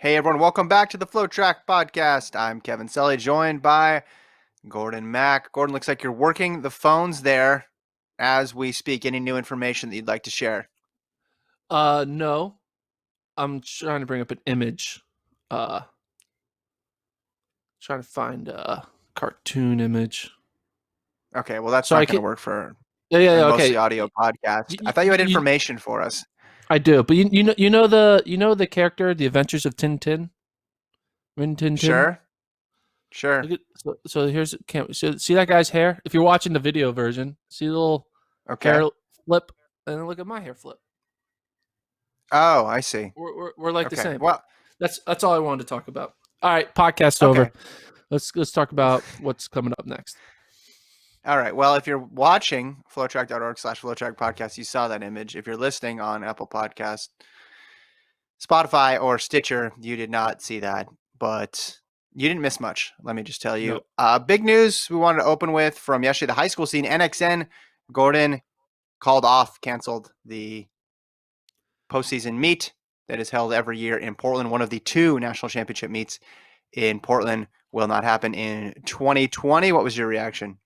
Hey everyone, welcome back to the FloTrack podcast. I'm Kevin Selly, joined by Gordon Mack. Gordon, looks like you're working the phones there as we speak. Any new information that you'd like to share? No. I'm trying to bring up an image. Uh, Trying to find a cartoon image. Okay, well that's So I not going can. to work for a Yeah. mostly Okay. audio podcast. I thought you had information for us. I do, but you know the character, the Adventures of Tintin, Rin Tin Tin. Sure, sure. Look at so here's so see that guy's hair. If you're watching the video version, see the little Okay. hair flip, and then look at my hair flip. Oh, I see. We're like the Okay. same. Well, That's all I wanted to talk about. All right, podcast over. okay. Let's talk about what's coming up next. All right. Well, if you're watching flowtrack.org/flowtrack podcast, you saw that image. If you're listening on Apple Podcast, Spotify, or Stitcher, you did not see that, but you didn't miss much. Let me just tell you. Nope. Big news we wanted to open with from yesterday, the high school scene. NXN Gordon canceled the postseason meet that is held every year in Portland. One of the two national championship meets in Portland will not happen in 2020. What was your reaction?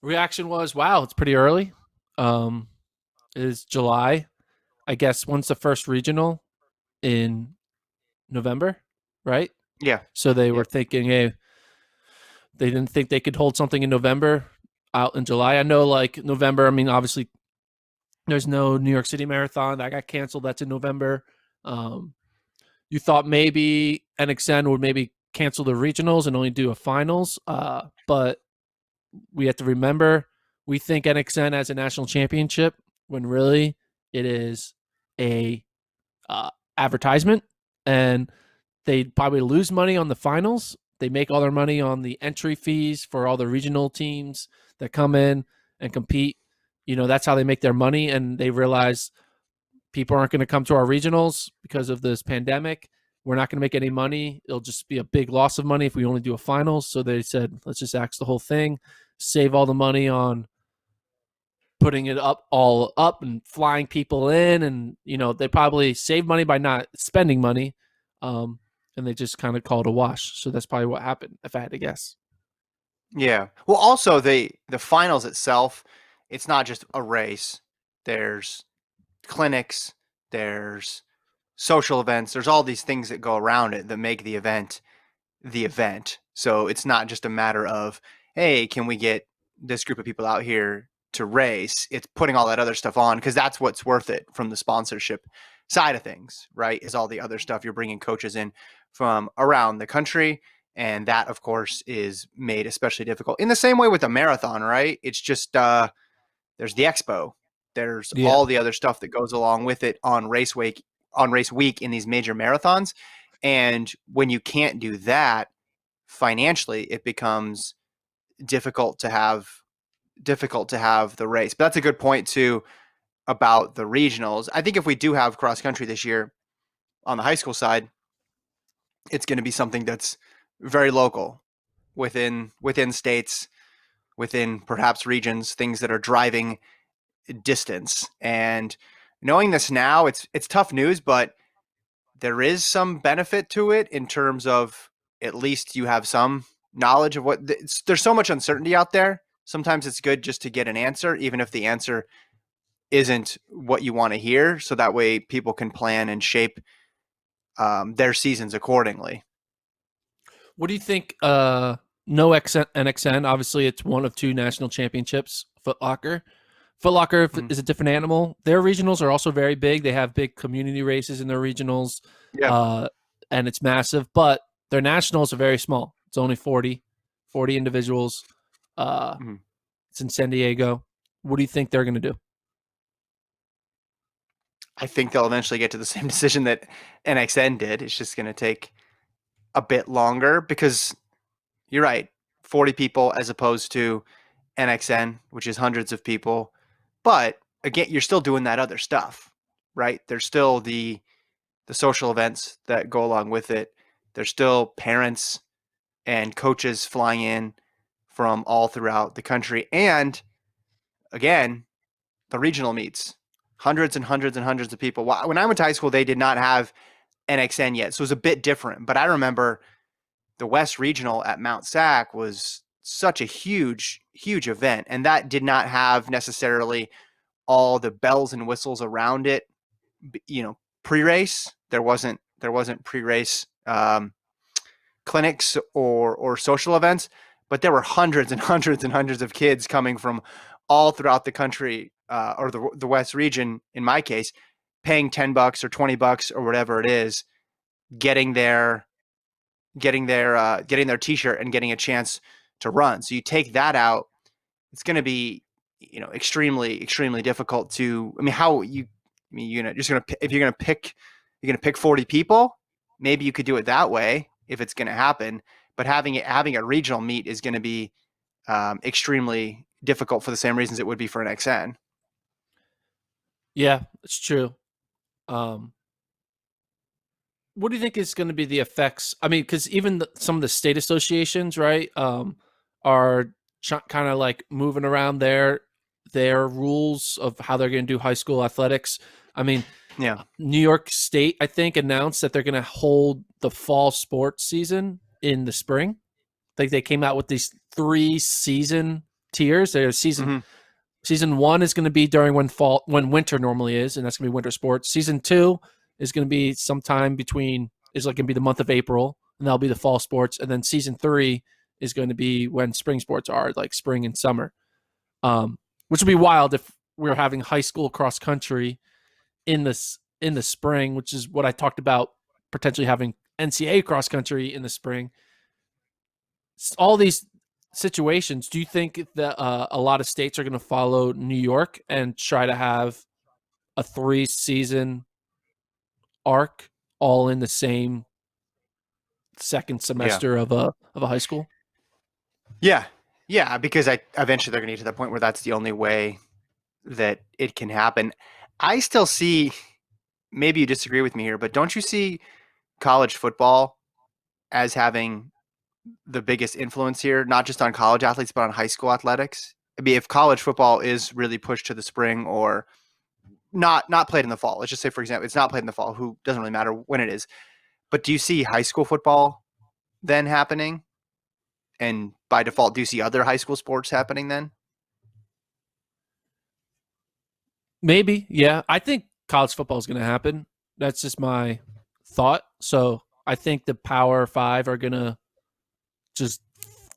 Reaction was, wow, it's pretty early. It is July. I guess when's the first regional? In November, right? Yeah. So they were Yep. thinking, hey, they didn't think they could hold something in November out in July. I know, like November, I mean, obviously there's no New York City Marathon that got canceled. That's in November. Um, you thought maybe NXN would maybe cancel the regionals and only do a finals, but we have to remember we think NXN as a national championship when really it is a advertisement, and they probably lose money on the finals. They make all their money on the entry fees for all the regional teams that come in and compete. You know, that's how they make their money, and they realize people aren't going to come to our regionals because of this pandemic. We're not going to make any money. It'll just be a big loss of money if we only do a finals. So they said, let's just axe the whole thing, save all the money on putting it up all up and flying people in, and they probably save money by not spending money, and they just kind of call it a wash. So that's probably what happened, if I had to guess. Yeah. Well, also the finals itself, it's not just a race. There's clinics, there's social events, there's all these things that go around it that make the event the event. So it's not just a matter of, hey, can we get this group of people out here to race? It's putting all that other stuff on because that's what's worth it from the sponsorship side of things, right? Is all the other stuff. You're bringing coaches in from around the country. And that, of course, is made especially difficult in the same way with the marathon, right? It's just there's the expo, there's Yeah. all the other stuff that goes along with it on race week in these major marathons. And when you can't do that financially, it becomes difficult to have the race. But that's a good point too about the regionals. I think if we do have cross country this year on the high school side, it's going to be something that's very local within states, within perhaps regions, things that are driving distance. And knowing this now, it's tough news, but there is some benefit to it in terms of at least you have some knowledge of there's so much uncertainty out there. Sometimes it's good just to get an answer, even if the answer isn't what you want to hear. So that way people can plan and shape their seasons accordingly. What do you think? No NXN. Obviously, it's one of two national championships. Foot Locker. Foot Locker Mhm. is a different animal. Their regionals are also very big. They have big community races in their regionals, Yeah. uh, and it's massive. But their nationals are very small. It's only 40 individuals. Uh, Mhm. it's in San Diego. What do you think they're going to do? I think they'll eventually get to the same decision that NXN did. It's just going to take a bit longer because you're right. 40 people as opposed to NXN, which is hundreds of people. But again, you're still doing that other stuff, right? There's still the social events that go along with it. There's still parents and coaches flying in from all throughout the country. And again, the regional meets, hundreds and hundreds and hundreds of people. When I went to high school, they did not have NXN yet, so it was a bit different. But I remember the West Regional at Mount Sac was such a huge event, and that did not have necessarily all the bells and whistles around it. Pre-race there wasn't pre-race clinics or social events, but there were hundreds and hundreds and hundreds of kids coming from all throughout the country, or the West region, in my case, paying $10 or $20 or whatever it is, getting their t-shirt and getting a chance to run. So you take that out, it's going to be, extremely difficult to. I mean, how you? I mean, if you're gonna pick 40 people, maybe you could do it that way if it's going to happen. But having a regional meet is going to be extremely difficult for the same reasons it would be for an XN. Yeah, it's true. What do you think is going to be the effects? I mean, because even some of the state associations, right, are kind of like moving around their rules of how they're going to do high school athletics. I mean, Yeah. New York State, I think, announced that they're going to hold the fall sports season in the spring. Like they came out with these 3 season tiers. There's Season 1 is going to be during when winter normally is, and that's going to be winter sports. Season 2 is going to be sometime between is like going to be the month of April, and that'll be the fall sports. And then season 3 is going to be when spring sports are, like spring and summer. Which would be wild if we were having high school cross country in the spring, which is what I talked about, potentially having NCAA cross country in the spring. All these situations, do you think that a lot of states are going to follow New York and try to have a 3-season arc all in the same second Yeah. semester of a high school? Yeah, because eventually they're going to get to the point where that's the only way that it can happen. I still see, maybe you disagree with me here, but don't you see college football as having the biggest influence here, not just on college athletes, but on high school athletics? I mean, if college football is really pushed to the spring or not played in the fall, let's just say, for example, it's not played in the fall, who doesn't really matter when it is. But do you see high school football then happening? And by default, do you see other high school sports happening then? Maybe, yeah. I think college football is going to happen. That's just my thought. So I think the Power Five are going to just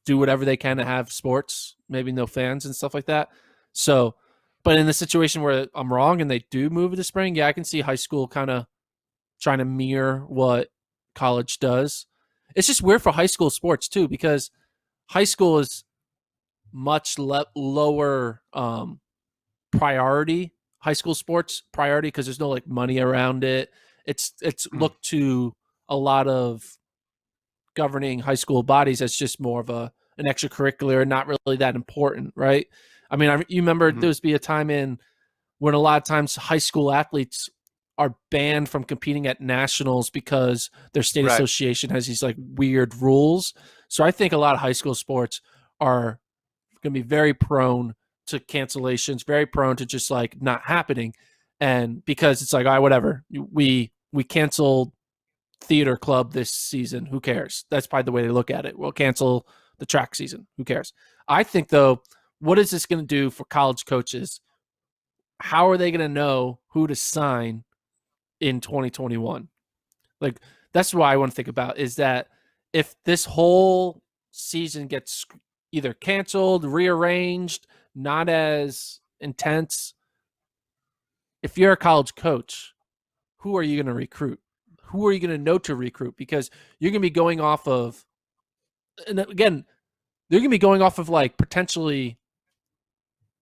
do whatever they can to have sports, maybe no fans and stuff like that. So, but in the situation where I'm wrong and they do move to spring, yeah, I can see high school kind of trying to mirror what college does. It's just weird for high school sports too, because high school is much lower priority. High school sports priority because there's no like money around it. It's Mm. looked to a lot of governing high school bodies as just more of an extracurricular, not really that important, right? I mean, you remember Mhm. there was be a time in when a lot of times high school athletes are banned from competing at nationals because their state Right. association has these like weird rules. So I think a lot of high school sports are going to be very prone to cancellations, very prone to just like not happening. And because it's like, all right, whatever, we canceled theater club this season. Who cares? That's probably the way they look at it. We'll cancel the track season. Who cares? I think though, what is this going to do for college coaches? How are they going to know who to sign in 2021? Like that's what I want to think about is that if this whole season gets either canceled, rearranged, not as intense, if you're a college coach, who are you going to recruit? Who are you going to know to recruit? Because you're going to be going off of, and again, they're going to be going off of like potentially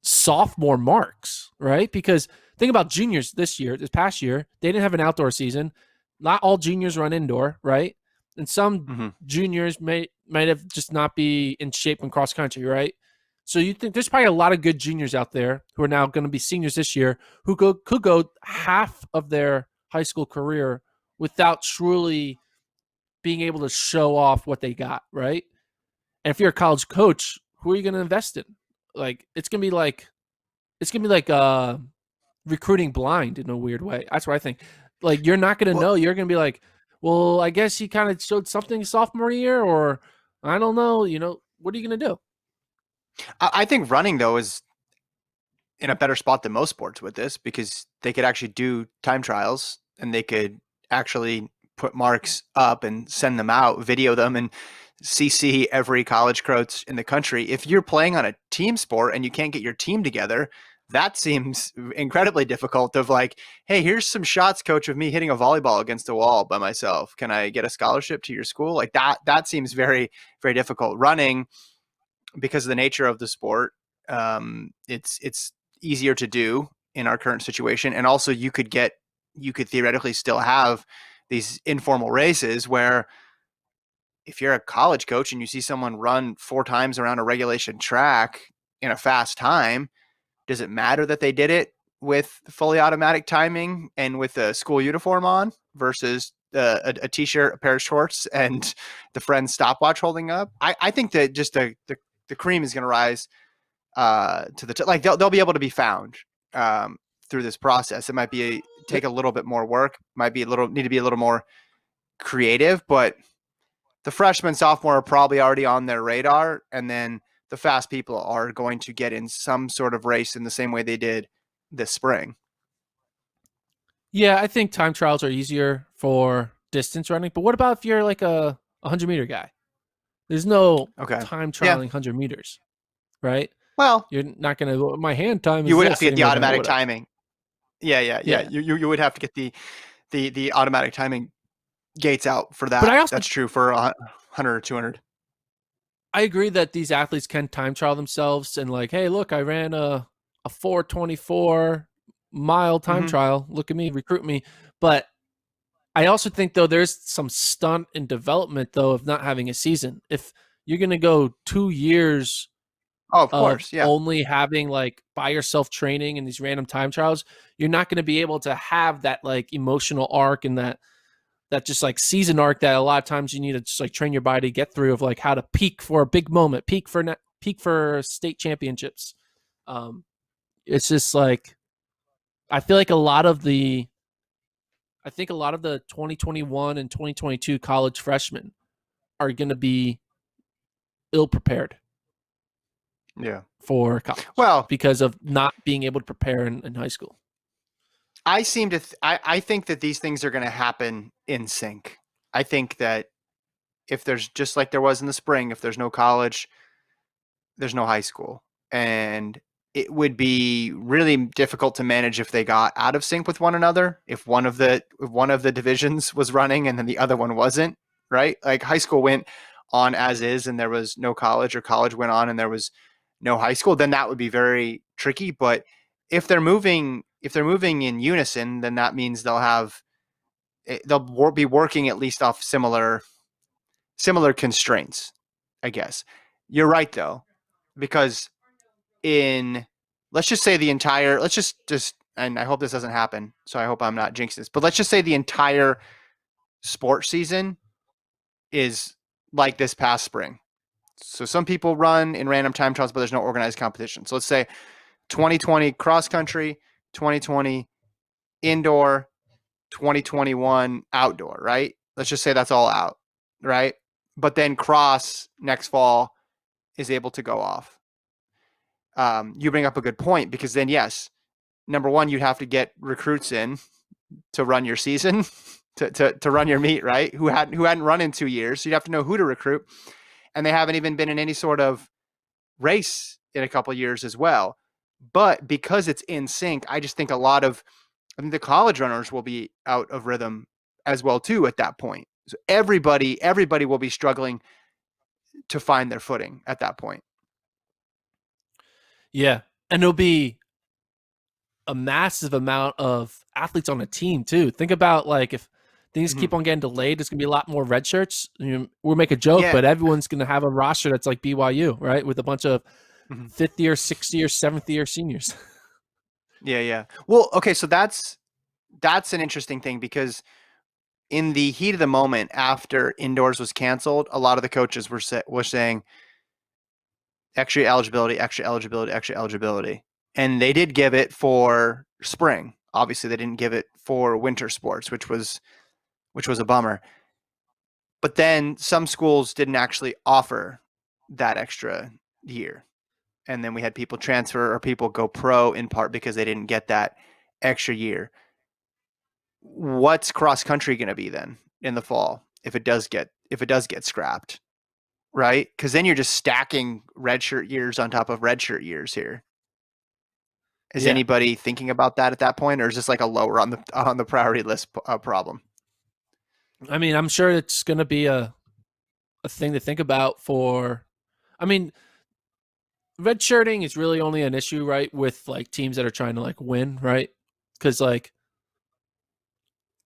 sophomore marks, right? Because think about juniors this past year, they didn't have an outdoor season. Not all juniors run indoor, right? And some Mm-hmm. juniors might have just not be in shape in cross country, right? So you think there's probably a lot of good juniors out there who are now going to be seniors this year who could go half of their high school career without truly being able to show off what they got, right? And if you're a college coach, who are you going to invest in? Like it's gonna be like recruiting blind in a weird way. That's what I think. Like you're not gonna Well, know. You're gonna be like, Well, I guess he kind of showed something sophomore year, or I don't know. What are you going to do? I think running though is in a better spot than most sports with this because they could actually do time trials and they could actually put marks up and send them out, video them, and CC every college coach in the country. If you're playing on a team sport and you can't get your team together, that seems incredibly difficult. Of like, hey, here's some shots, coach, of me hitting a volleyball against a wall by myself. Can I get a scholarship to your school? Like that. That seems very, very difficult. Running, because of the nature of the sport, it's easier to do in our current situation, and also you could theoretically still have these informal races where if you're a college coach and you see someone run 4 times around a regulation track in a fast time, does it matter that they did it with fully automatic timing and with a school uniform on versus a t-shirt, a pair of shorts, and the friend's stopwatch holding up? I think that just the cream is going to rise to the like they'll be able to be found through this process. It might take a little bit more work, might be need to be a little more creative, but the freshman, sophomore are probably already on their radar, and then the fast people are going to get in some sort of race in the same way they did this spring. Yeah, I think time trials are easier for distance running. But what about if you're like a 100-meter guy? There's no Okay. time Yeah. trialing 100 meters, right? Well, You're not going to go, my hand time you is would have this. to get And the you're like, automatic whatever. timing. Yeah. Yeah. You would have to get the automatic timing gates out for But that. I also That's true for 100 or 200. I agree that these athletes can time trial themselves and like, hey, look, I ran a 4:24 mile time Mm-hmm. trial. Look at me, recruit me. But I also think though there's some stunt in development though of not having a season. If you're gonna go 2 years Oh, of of course. Yeah. only having like by yourself training and these random time trials, you're not gonna be able to have that like emotional arc and that just like season arc that a lot of times you need to just like train your body to get through of like how to peak for a big moment, peak for state championships. Um, it's just like I feel like a lot of the 2021 and 2022 college freshmen are going to be ill prepared Yeah. for college Well, because of not being able to prepare in high school. I think that these things are going to happen in sync. I think that if there's just like there was in the spring, if there's no college, there's no high school. And it would be really difficult to manage if they got out of sync with one another. If one of the divisions was running and then the other one wasn't, right? Like high school went on as is and there was no college, or college went on and there was no high school, then that would be very tricky. But if they're moving in unison, then that means they'll be working at least off similar constraints, I guess. You're right though, because in let's just say the entire let's just and I hope this doesn't happen, so I hope I'm not jinxing this, but let's just say the entire sports season is like this past spring. So some people run in random time trials, but there's no organized competition. So let's say 2020 cross country, 2020 indoor, 2021 outdoor, right? Let's just say that's all out, right? But then cross next fall is able to go off. You bring up a good point, because then, yes, number one, you'd have to get recruits in to run your season, to run your meet, right? Who hadn't run in 2 years. So you'd have to know who to recruit, and they haven't even been in any sort of race in a couple of years as well. But because it's in sync, I just think I think the college runners will be out of rhythm as well too at that point. So everybody will be struggling to find their footing at that point. Yeah, and it'll be a massive amount of athletes on a team too. Think about like if things Mm-hmm. keep on getting delayed, there's gonna be a lot more red shirts. We'll make a joke, Yeah. but everyone's gonna have a roster that's like BYU, right? With a bunch of Mm-hmm. 5th year, 6th year, 7th year seniors. Yeah. Well, okay, so that's an interesting thing, because in the heat of the moment after indoors was canceled, a lot of the coaches were saying extra eligibility, extra eligibility, extra eligibility. And they did give it for spring. Obviously, they didn't give it for winter sports, which was which was a bummer. But then some schools didn't actually offer that extra year. And then we had people transfer or people go pro in part because they didn't get that extra year. What's cross country going to be then in the fall if it does get scrapped, right? Because then you're just stacking redshirt years on top of redshirt years here. Is Yeah. anybody thinking about that at that point, or is this like a lower on the priority list problem? I mean, I'm sure it's going to be a thing to think about for. I mean, redshirting is really only an issue, right, with like teams that are trying to like win, right? Because like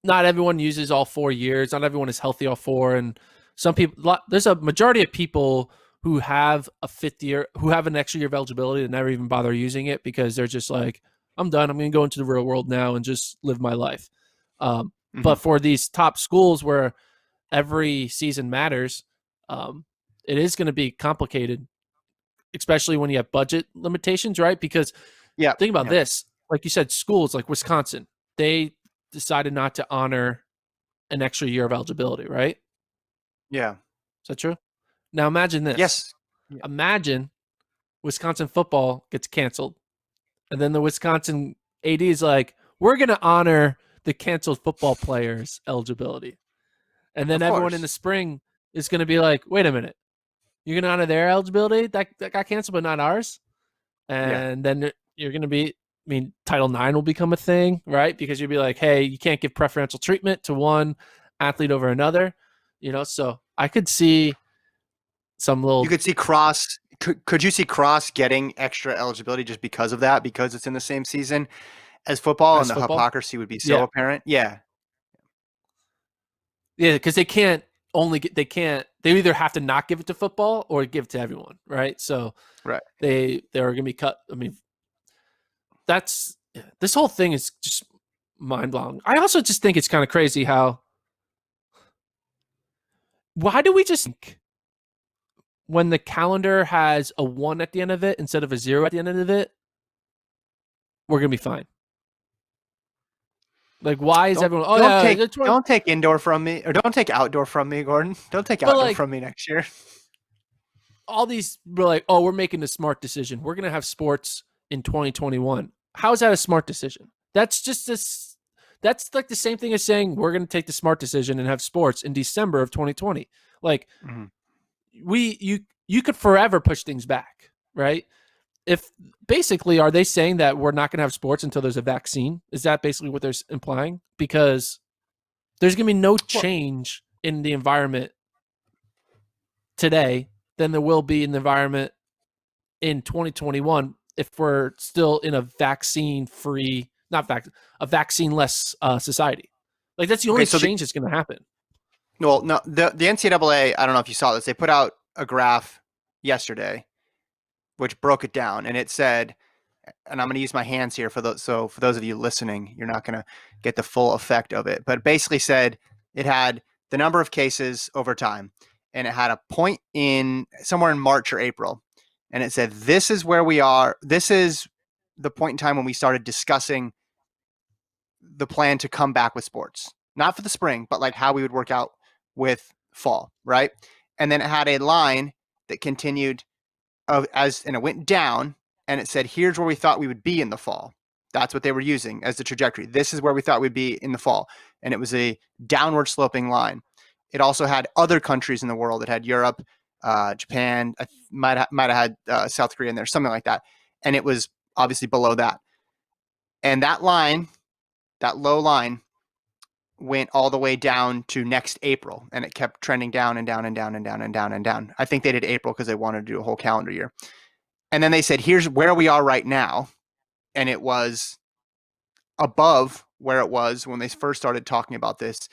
not everyone uses all 4 years, not everyone is healthy all four, and some people. There's a majority of people who have a fifth year, who have an extra year of eligibility that never even bother using it because they're just like, I'm done. I'm going to go into the real world now and just live my life. But for these top schools where every season matters, it is going to be complicated, especially when you have budget limitations, right? Because Yeah. think about this. Like you said, schools like Wisconsin, they decided not to honor an extra year of eligibility, right? Yeah. Is that true? Now imagine this. Yes. Yeah. Imagine Wisconsin football gets canceled. And then the Wisconsin AD is like, we're going to honor the canceled football players' eligibility. And then Of everyone in course. the spring is going to be like, wait a minute, you're going to honor their eligibility? That got canceled, but not ours? Yeah. And then you're going to be, I mean, Title IX will become a thing, right? Because you'll be like, hey, you can't give preferential treatment to one athlete over another, So I could see some little. You could see Cross. Could you see Cross getting extra eligibility just because of that? Because it's in the same season as football, and As the football. hypocrisy would be so Yeah. apparent. Yeah. Yeah, because they can't they either have to not give it to football or give it to everyone, right? So Right. they're going to be cut. I mean, this whole thing is just mind blowing. I also just think it's kind of crazy why do we just think when the calendar has a 1 at the end of it instead of a 0 at the end of it, we're going to be fine. Like, why is everyone? Oh Don't yeah, take don't take indoor from me, or don't take outdoor from me, Gordon. Don't take outdoor like from me next year. all these were like, oh, we're making a smart decision. We're going to have sports in 2021. How is that a smart decision? That's just this. That's like the same thing as saying we're going to take the smart decision and have sports in December of 2020. Like you could forever push things back, right? If basically, are they saying that we're not going to have sports until there's a vaccine? Is that basically what they're implying? Because there's going to be no change in the environment today than there will be in the environment in 2021 if we're still in a vaccine-free, a vaccine-less society. Like that's the only change that's going to happen. Well, no, the NCAA. I don't know if you saw this. They put out a graph yesterday, which broke it down, and it said, and I'm going to use my hands here for those. So for those of you listening, you're not going to get the full effect of it. But it basically said it had the number of cases over time, and it had a point in somewhere in March or April, and it said this is where we are. This is the point in time when we started discussing the plan to come back with sports, not for the spring, but like how we would work out with fall, right? And then it had a line that continued and it went down, and it said, here's where we thought we would be in the fall. That's what they were using as the trajectory. This is where we thought we'd be in the fall. And it was a downward sloping line. It also had other countries in the world. It had Europe, Japan, I might have had South Korea in there, something like that. And it was obviously below that. And that line, that low line, went all the way down to next April, and it kept trending down and down and down and down and down and down. I think they did April because they wanted to do a whole calendar year. And then they said, here's where we are right now. And it was above where it was when they first started talking about this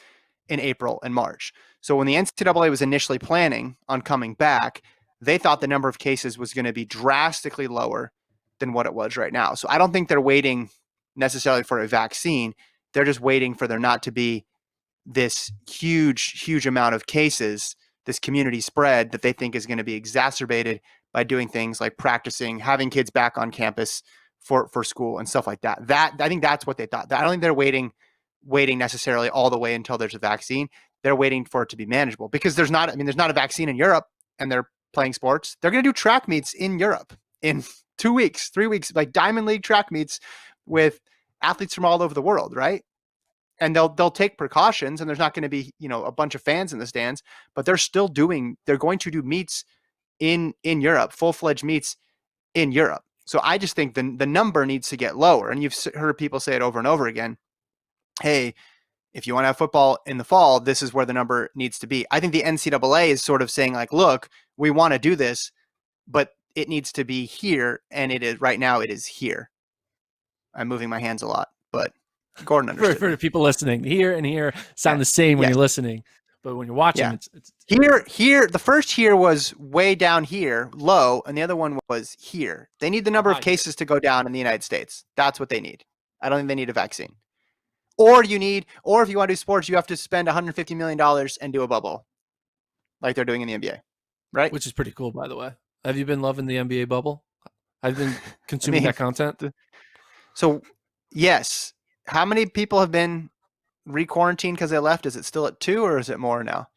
in April and March. So when the NCAA was initially planning on coming back, they thought the number of cases was going to be drastically lower than what it was right now. So I don't think they're waiting necessarily for a vaccine. They're just waiting for there not to be this huge amount of cases, this community spread that they think is going to be exacerbated by doing things like practicing, having kids back on campus for school and stuff like that. I think that's what they thought. I don't think they're waiting waiting necessarily all the way until there's a vaccine. They're waiting for it to be manageable because there's not a vaccine in Europe and they're playing sports. They're going to do track meets in Europe in 2 weeks, 3 weeks, like Diamond League track meets with athletes from all over the world, right? And they'll take precautions, and there's not going to be, a bunch of fans in the stands, but they're going to do meets in Europe, full-fledged meets in Europe. So I just think the number needs to get lower. And you've heard people say it over and over again. Hey, if you want to have football in the fall, this is where the number needs to be. I think the NCAA is sort of saying like, look, we want to do this, but it needs to be here. And it is right now. It is here. I'm moving my hands a lot, but Gordon understood. For the people listening, here and here sound the same when you're listening, but when you're watching, it's here. The first here was way down here, low, and the other one was here. They need the number of cases to go down in the United States. That's what they need. I don't think they need a vaccine. Or if you want to do sports, you have to spend $150 million and do a bubble, like they're doing in the NBA, right? Which is pretty cool, by the way. Have you been loving the NBA bubble? Have you been consuming that content? So, yes. How many people have been re-quarantined because they left? Is it still at 2 or is it more now?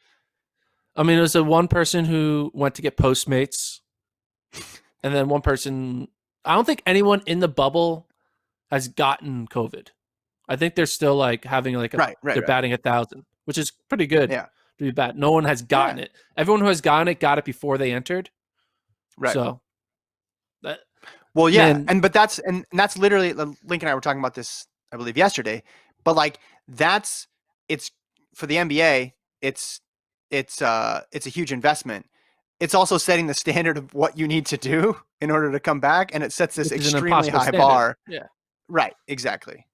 I mean, it was one person who went to get Postmates, and then one person. I don't think anyone in the bubble has gotten COVID. I think they're still like having like they're batting 1,000, which is pretty good. Yeah, to be bad. No one has gotten it. Everyone who has gotten it got it before they entered. Right. So well, yeah, man. But that's literally, Link and I were talking about this, I believe, yesterday. But like it's for the NBA, it's a huge investment. It's also setting the standard of what you need to do in order to come back, and it sets this extremely high bar. Yeah. Right. Exactly.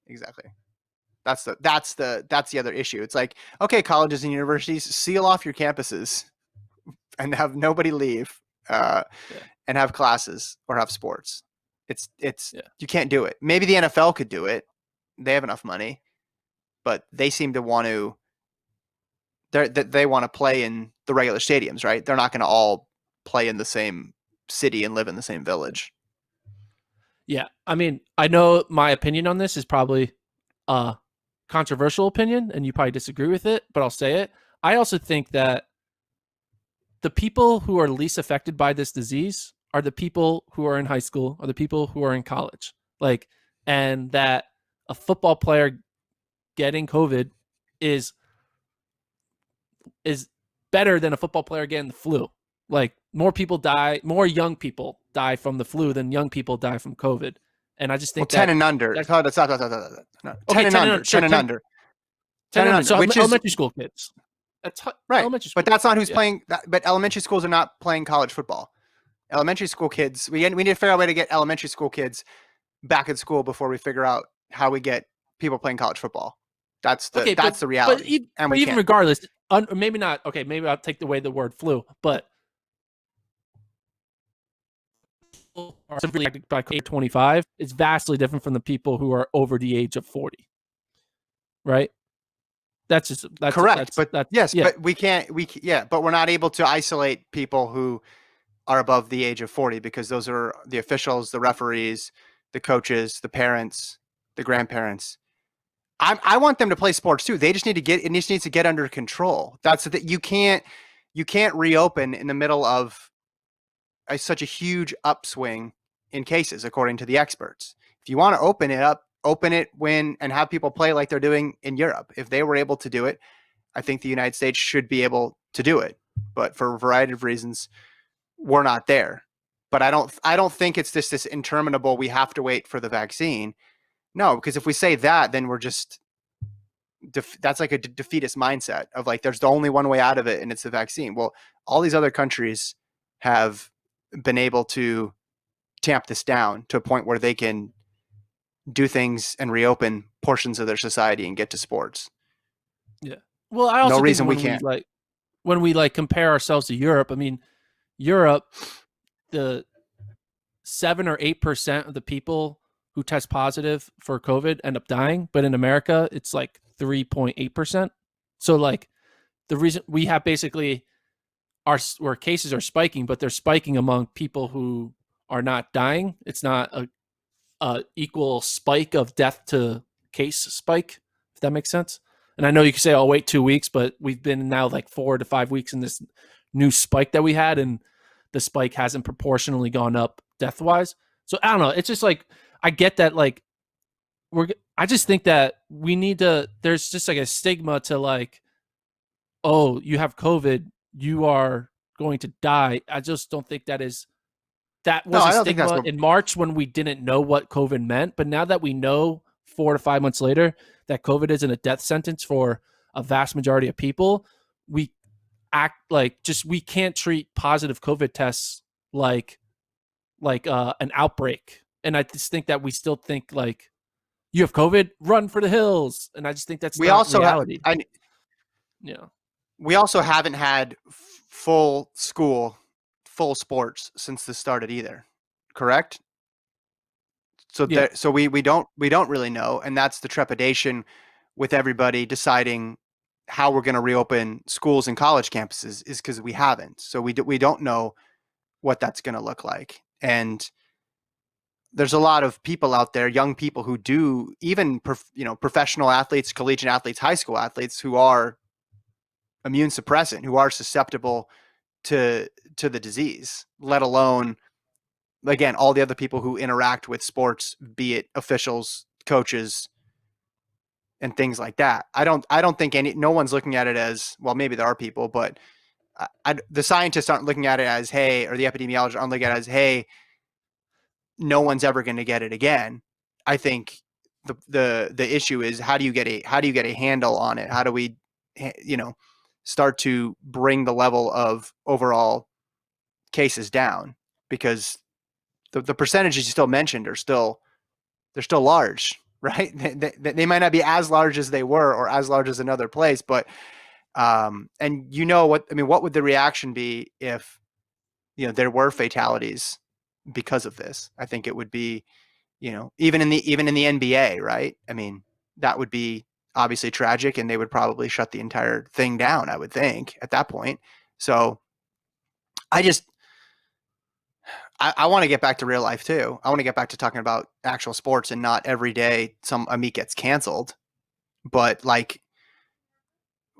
That's the other issue. It's like, okay, colleges and universities, seal off your campuses and have nobody leave and have classes or have sports. You can't do it. Maybe the NFL could do it. They have enough money, but they seem to want to. They want to play in the regular stadiums, right? They're not going to all play in the same city and live in the same village. Yeah, I mean, I know my opinion on this is probably a controversial opinion, and you probably disagree with it, but I'll say it. I also think that the people who are least affected by this disease are the people who are in high school, or the people who are in college. Like, and that a football player getting COVID is better than a football player getting the flu. Like, more young people die from the flu than young people die from COVID. And I just think 10 and under. 10 and under. 10 and under. 10 and under. So elementary school kids. That's right. Elementary school. But that's not who's playing. But elementary schools are not playing college football. Elementary school kids, we need to figure out a way to get elementary school kids back at school before we figure out how we get people playing college football. That's the reality. But even regardless, maybe not. Okay, maybe I'll take away the word flu, but by 25 is vastly different from the people who are over the age of 40. That's correct. But we can't. But we're not able to isolate people who are above the age of 40 because those are the officials, the referees, the coaches, the parents, the grandparents. I want them to play sports too. They just need to needs to get under control. That's that you can't reopen in the middle of such a huge upswing in cases, according to the experts. If you want to open it and have people play like they're doing in Europe. If they were able to do it, I think the United States should be able to do it. But for a variety of reasons, we're not there. But I don't think it's this interminable, we have to wait for the vaccine. No, because if we say that, then we're just that's like a defeatist mindset of like there's the only one way out of it, and it's the vaccine. Well, all these other countries have been able to tamp this down to a point where they can do things and reopen portions of their society and get to sports. Yeah. Well, I also think we can't. When we compare ourselves to Europe, I mean, Europe, the 7 or 8% of the people who test positive for COVID end up dying, but in America, it's like 3.8%. So the reason we have basically where cases are spiking, but they're spiking among people who are not dying. It's not a equal spike of death to case spike, if that makes sense. And I know you can say, "Oh, wait 2 weeks," but we've been now like 4 to 5 weeks in this new spike that we had, and the spike hasn't proportionally gone up death wise. So I don't know. It's just like I get that. Like I just think that we need to. There's just like a stigma to like, oh, you have COVID, you are going to die. I just don't think that is. That No, was a I don't think that's stigma what. in March when we didn't know what COVID meant. But now that we know 4 to 5 months later that COVID isn't a death sentence for a vast majority of people, we act like just we can't treat positive COVID tests like an outbreak. And I just think that we still think like you have COVID, run for the hills. And I just think that's We not also, reality. I, Yeah. we also haven't had full school, full sports since this started either. Correct. So Yeah. that so we don't really know, and that's the trepidation with everybody deciding how we're going to reopen schools and college campuses is because we haven't. So we don't know what that's going to look like, and there's a lot of people out there, young people who do even professional athletes, collegiate athletes, high school athletes who are immune suppressant, who are susceptible to the disease, let alone again all the other people who interact with sports, be it officials, coaches, and things like that. I don't think no one's looking at it as, well, maybe there are people, but the scientists aren't looking at it as, hey, or the epidemiologists aren't looking at it as, hey, no one's ever going to get it again. I think the issue is how do you get a handle on it? How do we start to bring the level of overall cases down, because the percentages you still mentioned are still they're still large, right? They might not be as large as they were or as large as another place, but and what would the reaction be if there were fatalities because of this? I think it would be, even in the NBA, right? I mean, that would be obviously tragic, and they would probably shut the entire thing down, I would think, at that point. So I just I want to get back to real life too. I want to get back to talking about actual sports and not every day a meet gets canceled. But like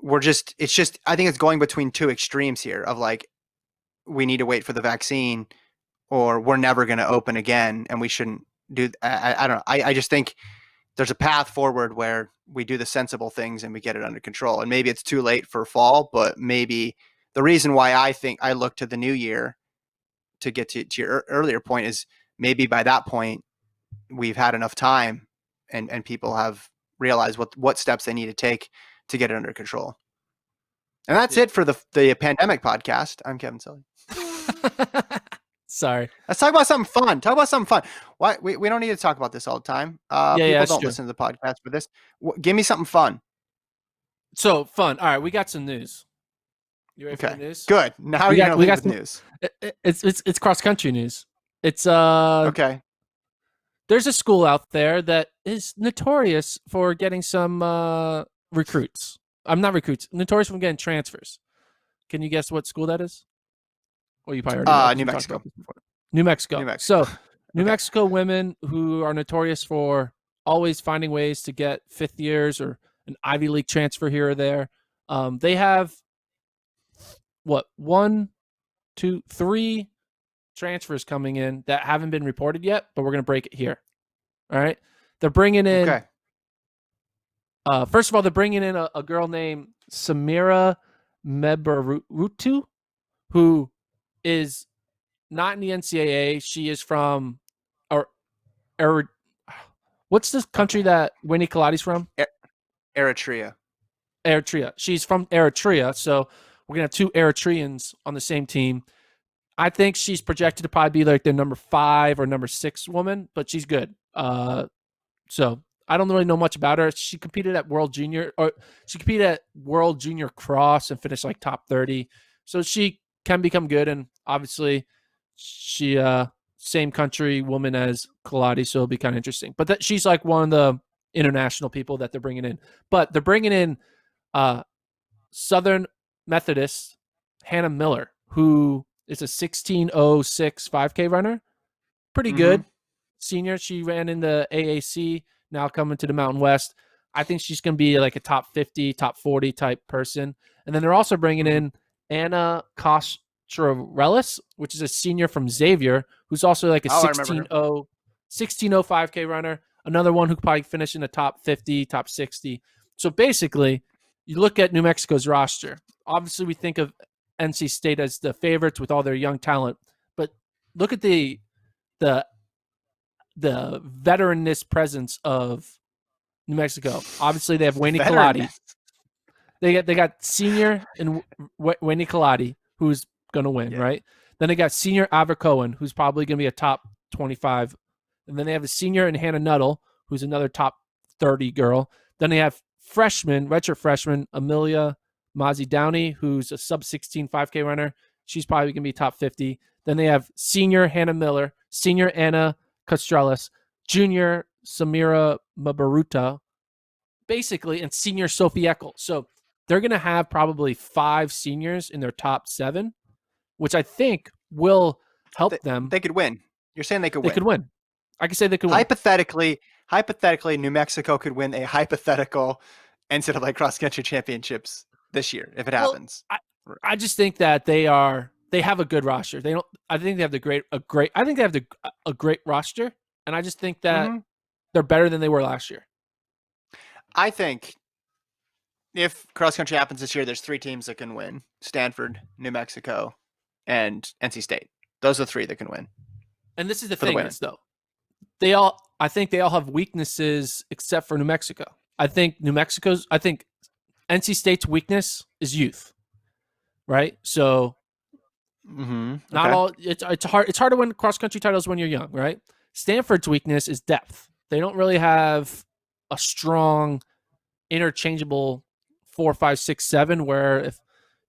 I think it's going between two extremes here of like, we need to wait for the vaccine, or we're never going to open again and we shouldn't do. I don't know. I just think there's a path forward where we do the sensible things and we get it under control. And maybe it's too late for fall, but maybe the reason why I think I look to the new year to get to your earlier point is maybe by that point we've had enough time, and people have realized what steps they need to take to get it under control. And that's it for the pandemic podcast. I'm Kevin Sully. Sorry. Let's talk about something fun. Why we don't need to talk about this all the time. People don't listen to the podcast for this. Give me something fun. So fun. All right, we got some news. You ready for the news? Good. Now you're gonna leave with news. It's cross country news. It's okay. There's a school out there that is notorious for getting some recruits. I'm not recruits. Notorious for getting transfers. Can you guess what school that is? Well, you probably already know. New Mexico. New Mexico. So, New Mexico women who are notorious for always finding ways to get fifth years or an Ivy League transfer here or there. They have 1, 2, 3 transfers coming in that haven't been reported yet, but we're going to break it here. All right. They're bringing in. Okay. First of all, they're bringing in a girl named Samira Mebarutu, who is not in the NCAA. She is from, what's this country that Winnie Kaladi's from? Eritrea. She's from Eritrea, so we're gonna have 2 Eritreans on the same team. I think she's projected to probably be like their number 5 or number 6 woman, but she's good. So I don't really know much about her. She competed at World Junior Cross and finished like top 30. So she can become good, and obviously she same country woman as Kaladi, so it'll be kind of interesting. But she's like one of the international people that they're bringing in. But they're bringing in Southern Methodist Hannah Miller, who is a 16:06 5K runner. Pretty good. Senior. She ran in the AAC, now coming to the Mountain West. I think she's going to be like a top 50, top 40 type person. And then they're also bringing in Anna Kostrellis, which is a senior from Xavier, who's also like a Oh, I remember her. 16:05 5K runner. Another one who could probably finish in the top 50, top 60. So basically, you look at New Mexico's roster. Obviously, we think of NC State as the favorites with all their young talent, but look at the veteranness presence of New Mexico. Obviously, they have The Wayne Kaladi. veteranness. They got senior and Wayne Kaladi, who's going to win, Yeah. right? Then they got senior Ava Cohen, who's probably going to be a top 25. And then they have a senior in Hannah Nuttall, who's another top 30 girl. Then they have redshirt freshman, Amelia Mozzie Downey, who's a sub 16 5K runner. She's probably going to be top 50. Then they have senior Hannah Miller, senior Anna Kostrellis, junior Samira Mabaruta, basically, and senior Sophie Eckel. So they're going to have probably 5 seniors in their top 7, which I think will help them. They could win. You're saying they could They win. could win. I could say they could win. Hypothetically, New Mexico could win a hypothetical NCAA cross country championships this year if it happens. I just think that they have a good roster. They don't. I think they have a great roster, and I just think that they're better than they were last year. I think if cross country happens this year, there's 3 teams that can win: Stanford, New Mexico, and NC State. Those are the 3 that can win. And this is the thing, though. I think they all have weaknesses except for New Mexico. I think NC State's weakness is youth, right? So not all. It's hard to win cross country titles when you're young, right? Stanford's weakness is depth. They don't really have a strong interchangeable 4, 5, 6, 7. Where if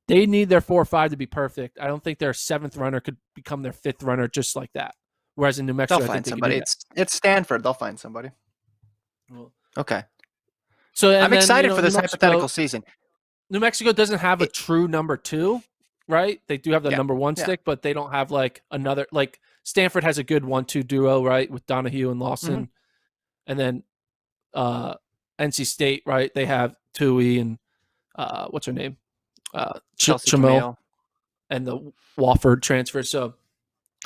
they need their 4 or 5 to be perfect, I don't think their 7th runner could become their 5th runner just like that. Whereas in New Mexico, they'll find somebody. It's Stanford. They'll find somebody. Okay. So I'm excited for this hypothetical season. New Mexico doesn't have a true number 2, right? They do have the number 1 stick, but they don't have like another. Like Stanford has a good 1-2 duo, right, with Donahue and Lawson, and then NC State, right? They have Tui and what's her name, Chamil, and the Wofford transfer. So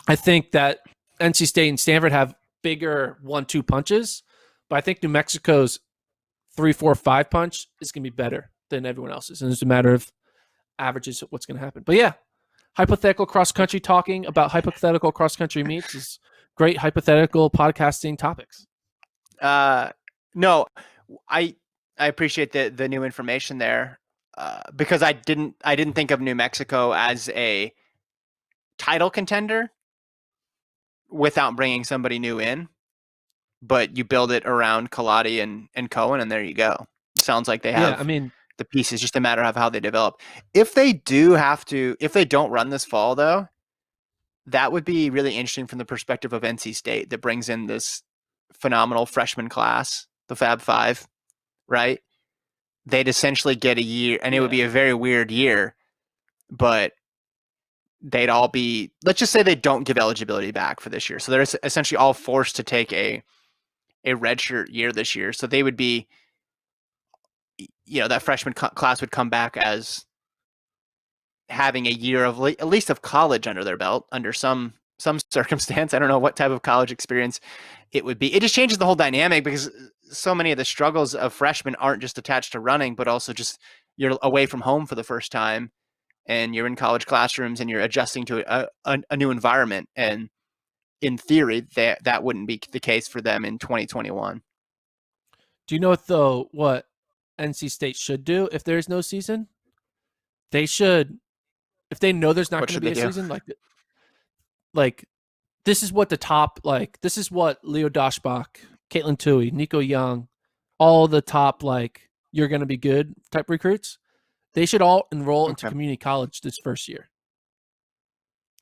I think that NC State and Stanford have bigger 1-2 punches, but I think New Mexico's 3, 4, 5 punch is going to be better than everyone else's. And it's a matter of averages of what's going to happen. But yeah, hypothetical cross-country talking about hypothetical cross-country meets is great hypothetical podcasting topics. No, I appreciate the new information there because I didn't think of New Mexico as a title contender without bringing somebody new in, but you build it around Kaladi and Cohen, and there you go. Sounds like they have. Yeah, I mean, the pieces, just a matter of how they develop. If they don't run this fall, though, that would be really interesting from the perspective of NC State that brings in this phenomenal freshman class, the Fab Five, right? They'd essentially get a year, and it would be a very weird year, but they'd all be, let's just say they don't give eligibility back for this year. So they're essentially all forced to take a redshirt year this year. So they would be, that freshman class would come back as having a year of at least of college under their belt under some circumstance. I don't know what type of college experience it would be. It just changes the whole dynamic because so many of the struggles of freshmen aren't just attached to running, but also just you're away from home for the first time and you're in college classrooms and you're adjusting to a new environment. And in theory, that wouldn't be the case for them in 2021. Do you know what NC State should do if there's no season? They should, if they know there's not going to be a season, like this is what this is what Leo Doshbach, Caitlin Tui, Nico Young, all the top, you're going to be good type recruits. They should all enroll into community college this first year.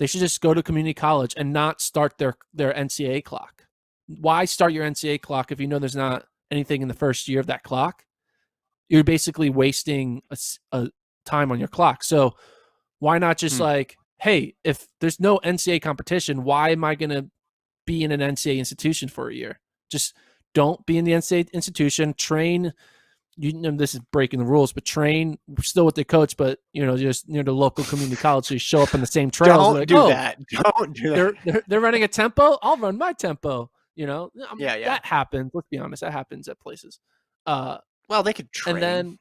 They should just go to community college and not start their NCAA clock. Why start your NCAA clock if you know there's not anything in the first year of that clock? You're basically wasting a time on your clock. So why not just hey, if there's no NCAA competition, why am I going to be in an NCAA institution for a year? Just don't be in the NCAA institution. Train you know, this is breaking the rules, but train still with the coach, but just near the local community college, so you show up on the same trails. Don't Like, do that. Don't do that. they're running a tempo. I'll run my tempo. Yeah. That happens. Let's be honest, that happens at places. Well, they could And train. then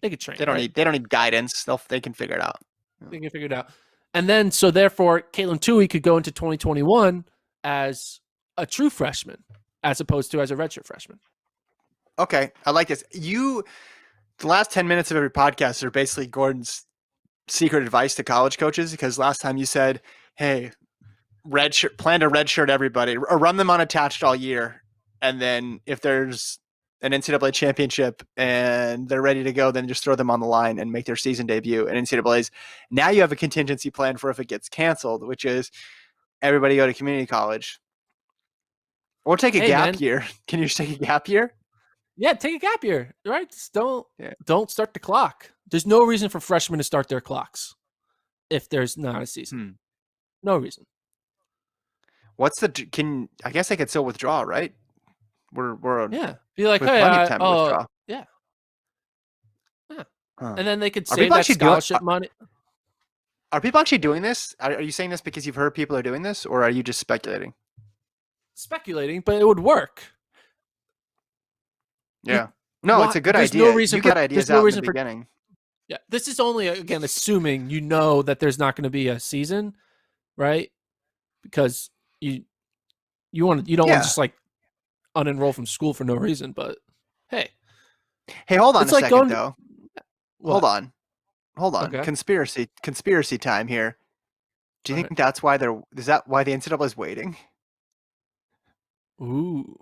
They could train. They don't right? They don't need guidance. They can figure it out. They can figure it out. And then, so therefore, Caitlin Tui could go into 2021 as a true freshman, as opposed to as a redshirt freshman. Okay, I like this. The last 10 minutes of every podcast are basically Gordon's secret advice to college coaches, because last time you said, hey, plan to redshirt everybody, or run them unattached all year. And then if there's an NCAA championship and they're ready to go, then just throw them on the line and make their season debut in NCAAs. Now you have a contingency plan for if it gets canceled, which is everybody go to community college. Or take a gap year. Can you just take a gap year? Yeah, take a gap year, right? Just don't start the clock. There's no reason for freshmen to start their clocks if there's not a season. No reason. I guess they could still withdraw, right? We're be like, hey, plenty of time to withdraw. Yeah. Huh. And then they could save that scholarship money. Are people actually doing this? Are you saying this because you've heard people are doing this, or are you just speculating? Speculating, but it would work. Yeah. No, it's a good idea. No reason you got ideas out in the beginning. Yeah. This is only, again, assuming that there's not going to be a season, right? Because you don't want to just like unenroll from school for no reason, but hey. Hey, hold on a second though. What? Hold on. Okay. Conspiracy time here. Do you think that's why is that why the NCAA is waiting? Ooh.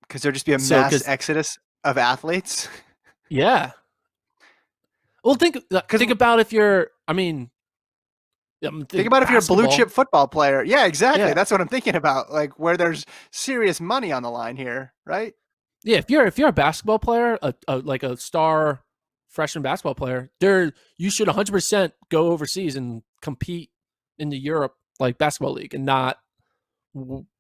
Because there'll just be a mass exodus of athletes. Yeah. Well, think about if you're. think about if you're a blue chip football player. Yeah, exactly. Yeah. That's what I'm thinking about. Like where there's serious money on the line here, right? Yeah. If you're a basketball player, like a star freshman basketball player, you should 100% go overseas and compete in the Europe like basketball league and not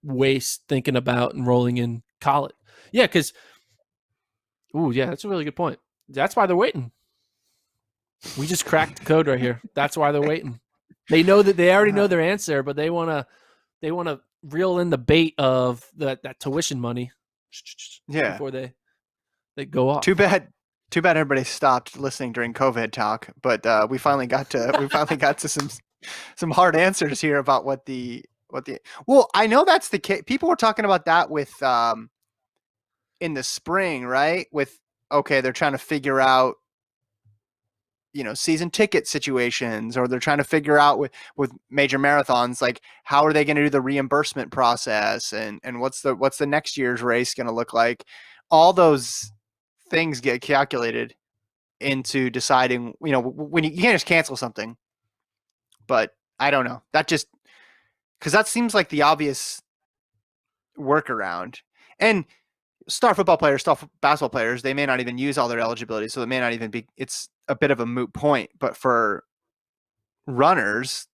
waste thinking about enrolling in college. Yeah, because that's a really good point. That's why they're waiting. We just cracked the code right here. That's why they're waiting. They know that they already know their answer, but they want to reel in the bait of that tuition money. Yeah. Before they go off. Too bad everybody stopped listening during COVID talk, but we finally got to some hard answers here about what the well, I know that's the case. People were talking about that with in the spring, right? They're trying to figure out season ticket situations, or they're trying to figure out with major marathons, like how are they going to do the reimbursement process, and what's the next year's race going to look like. All those things get calculated into deciding, when you can't just cancel something. But I don't know, that just because that seems like the obvious workaround. And star football players, star basketball players, they may not even use all their eligibility, so it may not even be. It's a bit of a moot point. But for runners,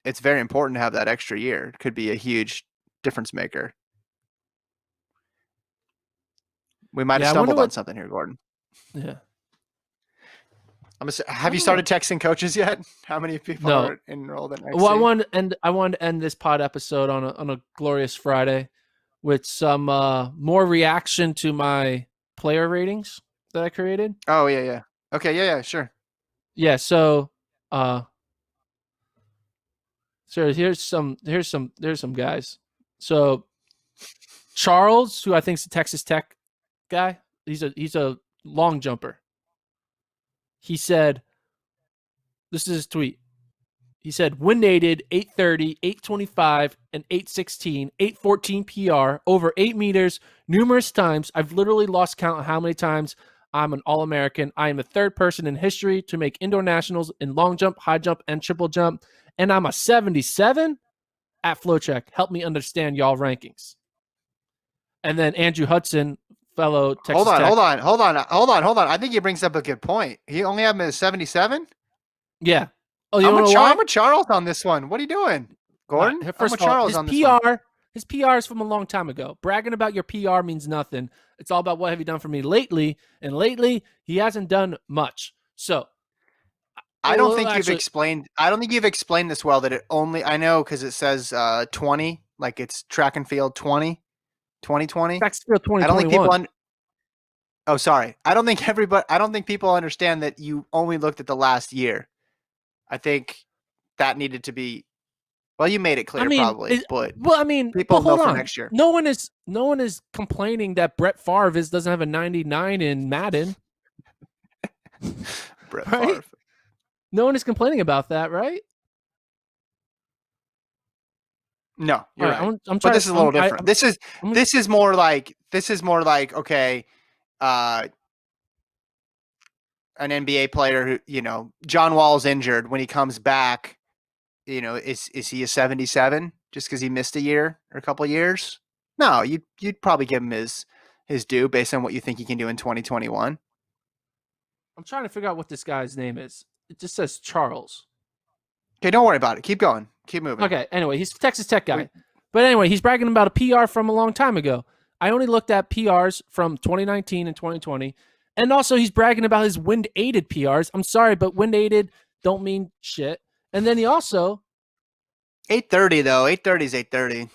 it's very important to have that extra year. It could be a huge difference maker. We might have stumbled on something here, Gordon. Yeah. Have you started texting coaches yet? How many people are enrolled in NXN? Well, I want to end this pod episode on a glorious Friday with some more reaction to my player ratings that I created. Oh yeah. Okay, yeah, sure. Yeah, so here's some guys. So Charles, who I think is a Texas Tech guy, he's a long jumper. He said, this is his tweet. He said, wind aided 830, 825, and 816, 814 PR over 8 meters numerous times. I've literally lost count of how many times I'm an All-American. I am the third person in history to make indoor nationals in long jump, high jump, and triple jump. And I'm a 77 at FloTrack. Help me understand y'all rankings. And then Andrew Hudson, fellow Texas Tech. Hold on. I think he brings up a good point. He only have him as 77? Yeah. Oh, I'm with Charles on this one. What are you doing, Gordon? First of all, his PR is from a long time ago. Bragging about your PR means nothing. It's all about what have you done for me lately, and lately he hasn't done much. So I don't think you've explained. I don't think you've explained this well. That it only. I know because it says 20, like it's track and field 2020. track field I don't think people. 2021. Oh, sorry. I don't think everybody. I don't think people understand that you only looked at the last year. I think that needed to be. Well, you made it clear, probably, but people know for next year. No one is complaining that Brett Favre doesn't have a 99 in Madden. Brett right? Favre. No one is complaining about that, right? No, you're right. I'm but this is a little different. This is more like okay, an NBA player who John Wall's injured. When he comes back, is he a 77 just because he missed a year or a couple of years? No, you'd probably give him his due based on what you think he can do in 2021. I'm trying to figure out what this guy's name is. It just says Charles. Okay, don't worry about it. Keep going. Keep moving. Okay, anyway, he's a Texas Tech guy. But anyway, he's bragging about a PR from a long time ago. I only looked at PRs from 2019 and 2020. And also he's bragging about his wind-aided PRs. I'm sorry, but wind-aided don't mean shit. And then he also 830 though. 830 is 830.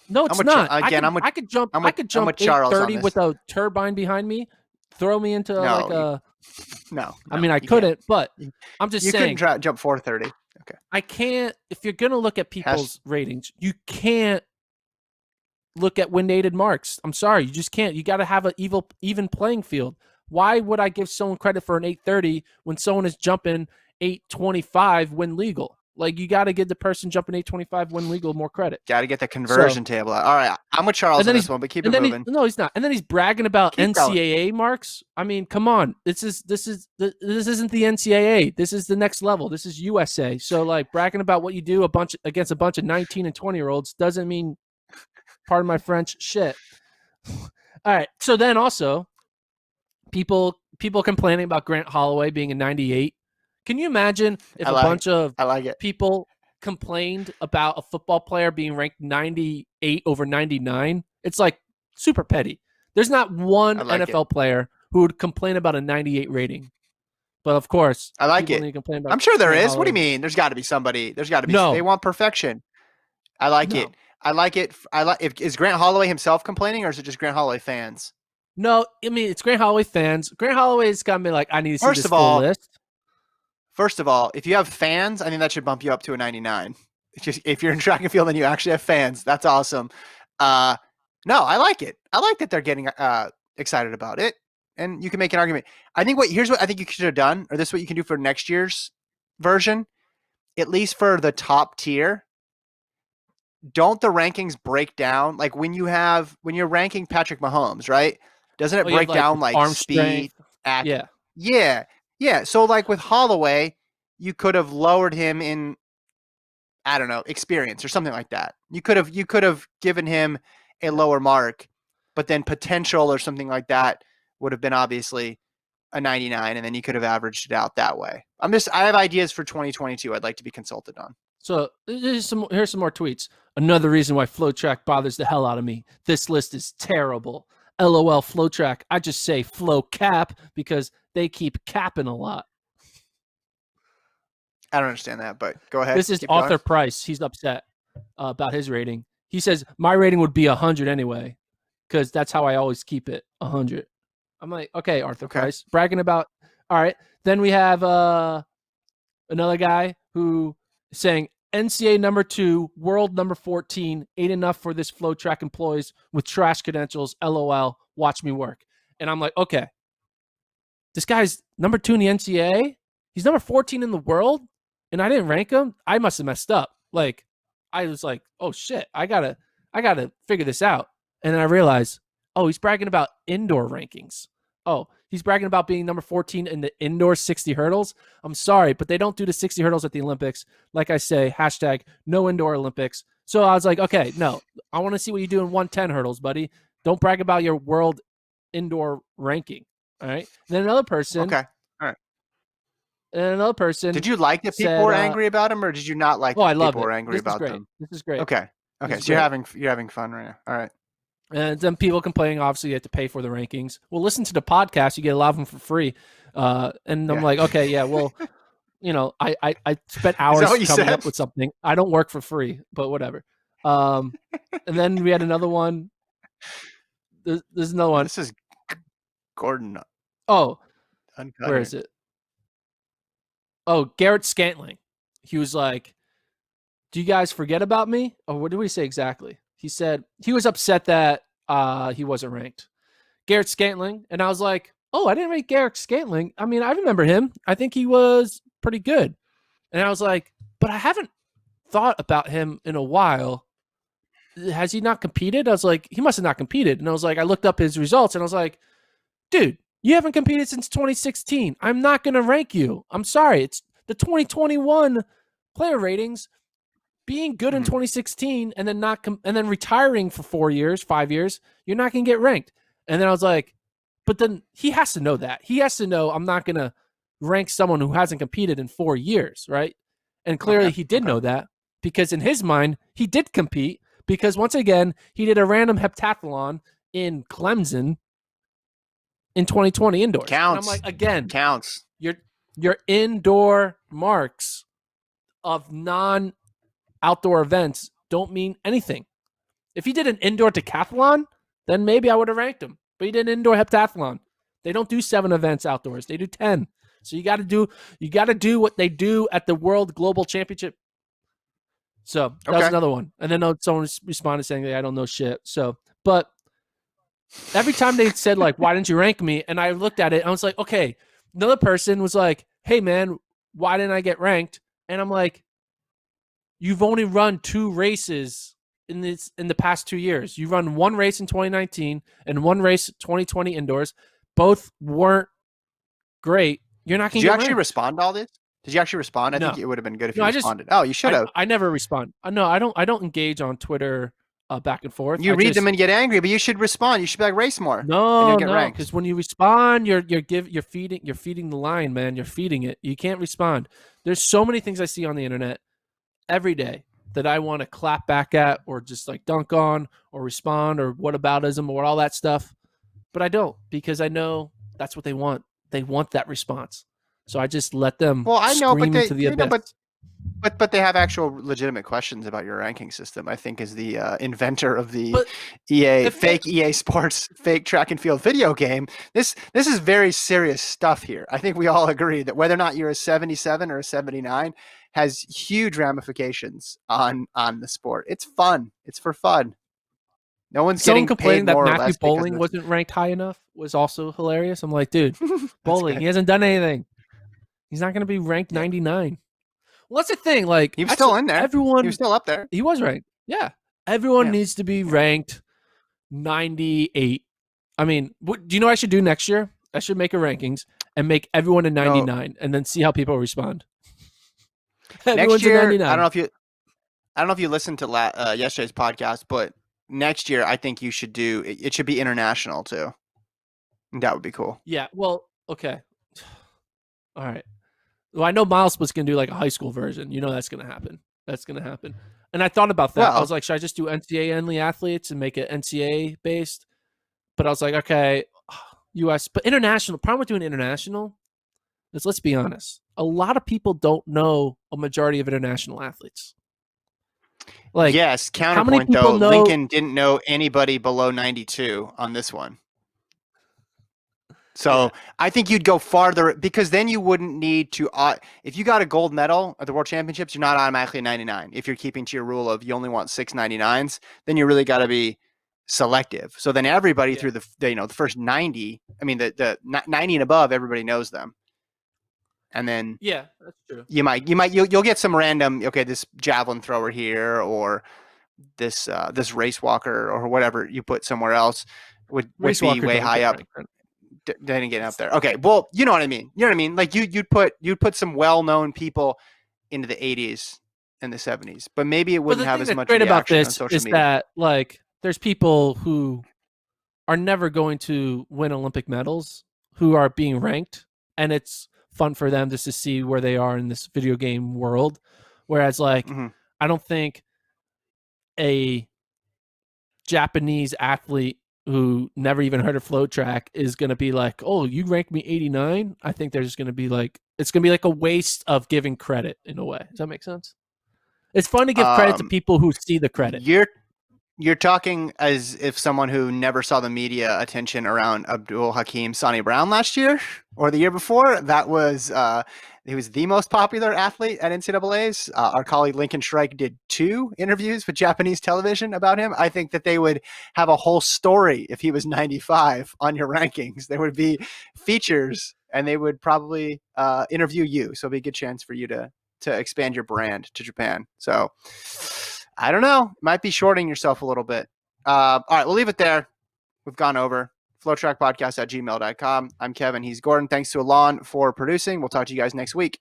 No, it's not. I could jump 830 with a turbine behind me, throw me into No. I mean, I couldn't, but I'm just saying. You couldn't jump 430. Okay. I can't. If you're gonna look at people's ratings, you can't look at wind-aided marks. I'm sorry, you just can't. You got to have an even playing field. Why would I give someone credit for an 830 when someone is jumping 825 when legal? Like, you got to give the person jumping 825 when legal more credit. Got to get the conversion table out. All right, I'm with Charles on this one, but keep it moving. No, he's not. And then he's bragging about NCAA marks. I mean, come on. This isn't the NCAA. This is the next level. This is USA. So, like, bragging about what you do against a bunch of 19 and 20-year-olds doesn't mean, pardon my French, shit. All right. So then also, people complaining about Grant Holloway being a 98. Can you imagine if a bunch of people complained about a football player being ranked 98 over 99? It's like super petty. There's not one NFL player who would complain about a 98 rating. But of course, I like it. I'm sure there is. What do you mean? There's got to be somebody. There's got to be. No. They want perfection. I like it. I like it. Is Grant Holloway himself complaining, or is it just Grant Holloway fans? No, I mean, it's Grant Holloway fans. Grant Holloway's got me like, I need to see this full list. First of all, if you have fans, I think that should bump you up to a 99. It's just, if you're in track and field and you actually have fans, that's awesome. No, I like it. I like that they're getting excited about it, and you can make an argument. Here's what I think you should have done, or this is what you can do for next year's version, at least for the top tier. Don't the rankings break down like when you're ranking Patrick Mahomes, right? Doesn't it break down like arm speed? Yeah. So like with Holloway, you could have lowered him in, I don't know, experience or something like that. You could have given him a lower mark, but then potential or something like that would have been obviously a 99, and then you could have averaged it out that way. I have ideas for 2022 I'd like to be consulted on. So here's some more tweets. Another reason why FloTrack bothers the hell out of me. This list is terrible. LOL FloTrack. I just say flow cap because they keep capping a lot. I don't understand that, but go ahead. This is Arthur Price. He's upset about his rating. He says, my rating would be 100 anyway, because that's how I always keep it, 100. I'm like, okay, Arthur Price. Bragging about, all right. Then we have another guy who is saying, NCAA number 2, world number 14, ain't enough for this FloTrack employees with trash credentials. LOL, watch me work. And I'm like, okay, this guy's number 2 in the NCAA. He's number 14 in the world, and I didn't rank him. I must have messed up. Like, I was like, oh shit, I gotta figure this out. And then I realized, oh, he's bragging about indoor rankings. Oh, he's bragging about being number 14 in the indoor 60 hurdles. I'm sorry, but they don't do the 60 hurdles at the Olympics. Like I say, hashtag no indoor Olympics. So I was like, okay, no, I want to see what you do in 110 hurdles, buddy. Don't brag about your world indoor ranking. All right. And then another person. Okay. All right. And another person. Did you like that people were angry about him, or did you not like that people were angry about them? This is great. Okay. So you're having fun right now. All right. And then people complaining, obviously, you have to pay for the rankings. Well, listen to the podcast. You get a lot of them for free. And I'm like, okay, yeah, well, I spent Is that hours what you coming said? up with something. I don't work for free, but whatever. And then we had another one. There's another one. This is Gordon Oh, Uncut where here. is it? Oh, Garrett Scantling. He was like, do you guys forget about me? Or what did we say exactly? He said he was upset that he wasn't ranked. Garrett Scantling. And I was like, oh, I didn't rank Garrett Scantling. I mean, I remember him. I think he was pretty good. And I was like, but I haven't thought about him in a while. Has he not competed? I was like, he must have not competed. And I was like, I looked up his results and I was like, dude, you haven't competed since 2016. I'm not going to rank you. I'm sorry. It's the 2021 player ratings. Being good in 2016 and then and then retiring for 4 years, 5 years, you're not going to get ranked. And then I was like, but then he has to know that. He has to know I'm not going to rank someone who hasn't competed in 4 years, right? And clearly he did know that because in his mind, he did compete because once again, he did a random heptathlon in Clemson in 2020 indoors. Counts. And I'm like, again, counts. Your indoor marks of non-outdoor events don't mean anything. If he did an indoor decathlon, then maybe I would have ranked him. But he did an indoor heptathlon. They don't do 7 events outdoors. They do 10. So you got to do what they do at the World Global Championship. So that was another one. And then someone responded saying, I don't know shit. So, but every time they said like, why didn't you rank me? And I looked at it and I was like, okay. Another person was like, hey man, why didn't I get ranked? And I'm like, you've only run 2 races in the past 2 years. You run 1 race in 2019 and 1 race 2020 indoors. Both weren't great. You're not going to get ranked. Did you actually respond to all this? Did you actually respond? I think it would have been good if you responded. You should have. I never respond. No, I don't engage on Twitter back and forth. You read them and get angry, but you should respond. You should be like, race more. No, because when you respond, you're feeding the line, man. You're feeding it. You can't respond. There's so many things I see on the internet every day that I want to clap back at or just like dunk on or respond or whataboutism or all that stuff. But I don't because I know that's what they want. They want that response. So I just let them scream into the abyss. But they have actual legitimate questions about your ranking system. I think is the inventor of the EA Sports fake track and field video game. This is very serious stuff here. I think we all agree that whether or not you're a 77 or a 79 has huge ramifications on the sport. It's fun. It's for fun. No one's getting complaining paid more that or less Matthew Bowling wasn't ranked high enough was also hilarious. I'm like, dude, Bowling, he hasn't done anything. He's not going to be ranked 99. Well, that's the thing. Like, he was still in there. He was still up there. He was ranked. Yeah. Everyone needs to be ranked 98. I mean, do you know what I should do next year? I should make a rankings and make everyone a 99 and then see how people respond. Next year, I don't know if you listened to yesterday's podcast, but next year I think you should do it should be international too. That would be cool. Yeah. Well, okay. All right. Well, I know Miles was going to do like a high school version. You know that's going to happen. That's going to happen. And I thought about that. I was like, should I just do NCAA only athletes and make it NCAA based? But I was like, okay, US, but international. Problem with doing international is, let's be honest, a lot of people don't know a majority of international athletes. Like, yes, counterpoint though, Lincoln didn't know anybody below 92 on this one. So I think you'd go farther because then you wouldn't need to. If you got a gold medal at the World Championships, you're not automatically 99. If you're keeping to your rule of you only want 6 99s, then you really got to be selective. So then everybody through the first 90. I mean the 90 and above, everybody knows them. And then that's true. You'll get some random this javelin thrower here or this race walker or whatever you put somewhere else would be way high up. Didn't get up there. Okay, well, you know what I mean. You know what I mean. Like you'd put some well-known people into the 80s and the 70s, but maybe it wouldn't have as much reaction about this on social is media. That like there's people who are never going to win Olympic medals who are being ranked, and it's fun for them just to see where they are in this video game world. Whereas like I don't think a Japanese athlete who never even heard of FloTrack is going to be like, oh, you ranked me 89. I think there's going to be like, it's going to be like a waste of giving credit in a way. Does that make sense? It's fun to give credit to people who see the credit. You're talking as if someone who never saw the media attention around Abdul Hakim Sonny Brown last year or the year before. That was he was the most popular athlete at NCAA's. Our colleague Lincoln Shrike did 2 interviews with Japanese television about him. I think that they would have a whole story if he was 95 on your rankings. There would be features, and they would probably interview you. So it'd be a good chance for you to expand your brand to Japan. So I don't know. Might be shorting yourself a little bit. All right, we'll leave it there. We've gone over. FloTrackPodcast@gmail.com. I'm Kevin. He's Gordon. Thanks to Alon for producing. We'll talk to you guys next week.